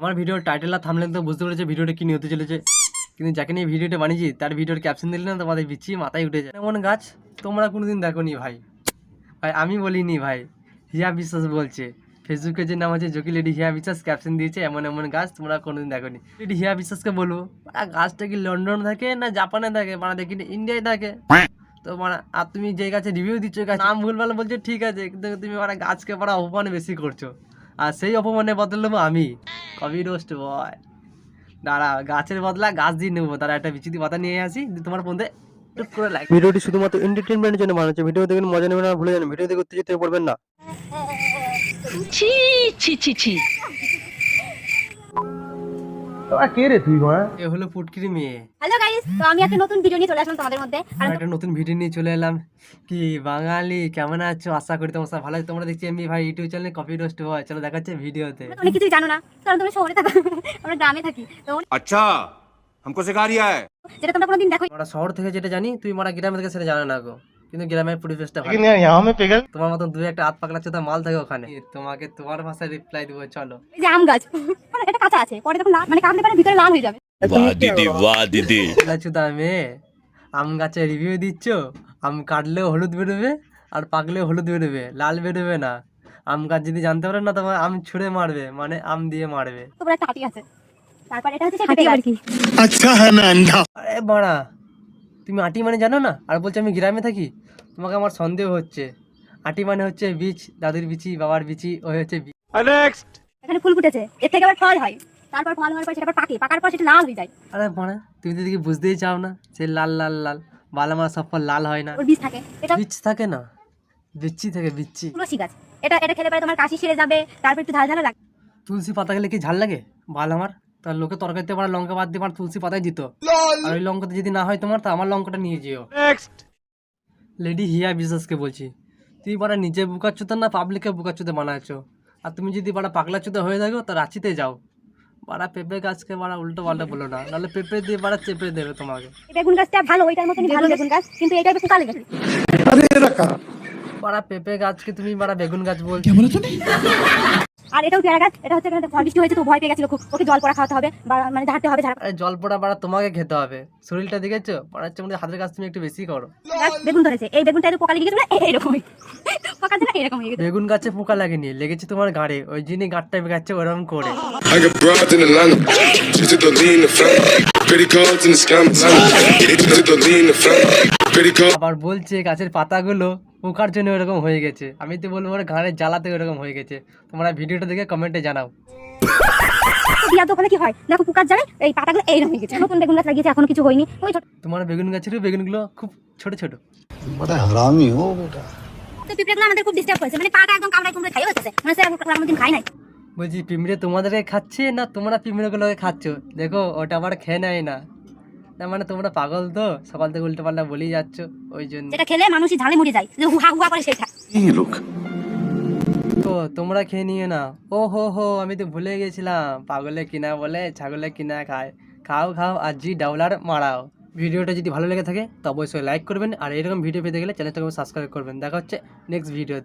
আমার ভিডিওর টাইটেল আর থাম্বনেল তো বুঝতে পেরেছে ভিডিওটা কি নিয়ে হতে চলেছে, কিন্তু যাকে নিয়ে ভিডিওটা বানিয়েছি তার ভিডিওর ক্যাপশন দিলে না তোমাদের বিচ্ছি মাথায় উঠে যায়। এমন গাছ তোমরা কোনোদিন দেখোনি ভাই। ভাই আমি বলিনি ভাই, হিয়া বিশ্বাস বলছে। ফেসবুকে যে নাম আছে জকি লেডি হিয়া বিশ্বাস ক্যাপশন দিয়েছে এমন এমন গাছ তোমরা কোনোদিন দেখোনি। লেডি হিয়া বিশ্বাসকে বলবো গাছটা কি লন্ডন থাকে না জাপানে থাকে, মানে দেখি ইন্ডিয়ায় থাকে। তো মানে আর তুমি যে গাছে রিভিউ দিচ্ছ গাছ নাম ভুলভাল বলছো ঠিক আছে, কিন্তু তুমি মানে গাছকে পড়া অপমান বেশি করছো, আর সেই অপমানের বদলে নেবো আমি কবি রোস্ট বয়। দাঁড়া গাছের বদলা গাছ দিয়ে নেবো, তারা একটা বিচিতি পাতা নিয়ে আসি তোমার মধ্যে টুক করে লাগে। ভিডিওটি শুধুমাত্র এন্টারটেনমেন্টের জন্য বানাচ্ছে, ভিডিও দেখুন মজা নেবেন না, ভুলে যান ভিডিও দেখে উত্তেজিত হয়ে পড়বেন না। ছি ছি ছি ছি। কে রে তুই মা? এ হলো পুটকির মেয়ে। হ্যালো গাইস, তো আমি একটা নতুন ভিডিও নিয়ে চলে আসলাম তোমাদের মধ্যে। আর একটা নতুন ভিডিও নিয়ে চলে এলাম। কি বাঙালি কেমন আছো, আশা করি তোমার সব ভালো আছে। তোমরা দেখছি এমনি ভাই ইউটিউব চ্যানেলে কপি রোস্ট হয়, চলো দেখাচ্ছে ভিডিওতে। তোমরা অনেক কিছুই জানো না, কারণ তোমরা শহরে থাকো, আমরা গ্রামে থাকি। তো अच्छा हमको सिखा रिया है। যেটা তোমরা কোনোদিন দেখো আমরা শহর থেকে যেটা জানি তুই মারা গ্রামে থেকে সেটা জানো না গো, কিন্তু গ্রামের পরিবেশটা ভালো। लेकिन यार यहाँ में पिघल তোমার মতন দুই একটা হাত পাকলা চোদা মাল থাকে ওখানে। তোমাকে তোমার ভাষায় রিপ্লাই দিব, চলো। এই যে আম গাছ, মানে এটা কাঁচা আছে, পরে যখন লাল মানে কাটলে পরে ভিতরে লাল হয়ে যাবে। वाह दीदी চোদা মেয়ে আম গাছে রিভিউ দিচ্ছ, আম কাটলেও হলুদ বেরোবে আর পাকলেও হলুদ বেরোবে, লাল বেরোবে না। আম গাছ যদি জানতে পারে না তোমার আম ছুঁড়ে মারবে, মানে আম দিয়ে মারবে। তোমরা একটা হাতি আছে, তারপর এটা হচ্ছে হাতি আর কি। अच्छा है ना अंधा। আরে বাড়া তুমি আটি মানে জানো না, আর বলছো আমি গ্রামে থাকি। তোমাকে আমার সন্দেহ হচ্ছে। আটি মানে হচ্ছে বীজ, দাদুর বিচি বাবার বিচি, ওই হচ্ছে বীজ। नेक्स्ट এখানে ফুল ফুটেছে, এর থেকে আবার ফল হয়, তারপর ফল হওয়ার পর সেটা আবার পাকে, পাকার পর সেটা লাল হয়ে যায়। আরে বাড়া তুমি তো দেখি বুঝতেই চাও না, সে লাল লাল লাল বালামার সব ফল লাল হয় না, ওর বীজ থাকে, এটা বীজ থাকে না, বিচ্ছি থাকে বিচ্ছি। তুলসী গাছ। এটা এটা খেলে পরে তোমার কাশি সেরে যাবে, তারপর একটু ঝাল ঝাল লাগে। তুলসী পাতা খেলে কি ঝাল লাগে বাল আমার? তার লোকে তরকারিতে পারা লঙ্কা বাদ দিয়ে আমার তুলসী পাতায় দিত, আর ওই লঙ্কাটা যদি না হয় তোমার তা আমার লঙ্কাটা নিয়ে যেও। नेक्स्ट লেডি হিয়া বিশ্বাসকে বলছি, তুই বাড়া নিজে বুকাচ্ছুতে না পাবলিককে বুকাচ্ছুতে বানাচ্ছো। আর তুমি যদি বাড়া পাগলাচ্ছুতে হয়ে থাকো তা রাঁচিতে যাও। বাড়া পেঁপে গাছকে বাড়া উল্টো পাল্টা বলো না, নাহলে পেঁপে দিয়ে বাড়া চেপে দেবে তোমাকে। এই বেগুন গাছটা ভালো, ওইটার মতনই ভালো বেগুন গাছ, কিন্তু এটা একটু পোকা লেগেছে। বাড়া পেঁপে গাছকে তুমি বাড়া বেগুন গাছ বলছো। আর এটাও পেয়ারা গাছ, এটা হচ্ছে এখানে ঝড় বৃষ্টি হয়েছে তো ভয় পেয়ে গেছিল খুব, ওকে জল পড়া খাওয়াতে হবে বা মানে ঝাড়তে হবে। আরে জল পোড়া বাড়া তোমাকে খেতে হবে, শরীরটা দেখেছো বাড়া হচ্ছে আমাদের হাতের কাজ তুমি একটু বেশি করো। গাছ বেগুন ধরেছে, এই বেগুনটা একটু পোকা লেগে গেছিল না, এইরকমই পোকা দিলে এরকম হয়ে গেছে। বেগুন গাছে পোকা লাগেনি, লেগেছে তোমার গাড়ে, ওই জন্যই গাঁটটা বেগাচ্ছে ওরকম করে। I got broads in Atlanta, just to lean the family. Pretty cards in the scammers, just to lean the family. Pretty cards. আবার বলছে গাছের পাতাগুলো পোকার জন্য ওরকম হয়ে গেছে। আমি তো বলবো ওর ঘাড়ে জ্বালাতে ওরকম হয়ে গেছে। তোমরা ভিডিওটা দেখে কমেন্টে জানাও। বিয়ার দোকানে কি হয় দেখো, পোকার জায়গায় এই পাতাগুলো এইরকম হয়ে গেছে। নতুন বেগুন গাছ লাগিয়েছে, এখনো কিছু হয়নি। ওই ছোট তোমার বেগুন গাছেরও বেগুনগুলো খুব ছোট ছোট। बड़ा हरामी हो बेटा। তো পিঁপড়েগুলো আমাদের খুব ডিস্টার্ব করেছে, মানে পাটা একদম কামড়ায় কুমড়ে খাই হচ্ছে, মানে সে কোনোদিন খাই নাই। বলছি পিঁমড়ে তোমাদেরকে খাচ্ছে না তোমরা পিঁমড়েগুলোকে খাচ্ছ? দেখো ওটা আবার খেয়ে নেয় না, না মানে তোমরা পাগল তো, সকাল থেকে উল্টো পাল্টা বলেই যাচ্ছ ওই জন্য। যেটা খেলে মানুষই ঝালে মরে যায়, যে হুহা হুহা করে সেটা। ये लोग তো তোমরা খেয়ে নিও না। ও হো হো আমি তো ভুলে গেছিলাম, পাগলে কিনা বলে ছাগলে কিনা খায়। খাও খাও আর জি ডাউলার মারাও। ভিডিওটা যদি ভালো লেগে থাকে তো অবশ্যই লাইক করবেন, আর এরকম ভিডিও পেতে গেলে চ্যানেলটাকে সাবস্ক্রাইব করবেন। দেখা হচ্ছে নেক্সট ভিডিওতে।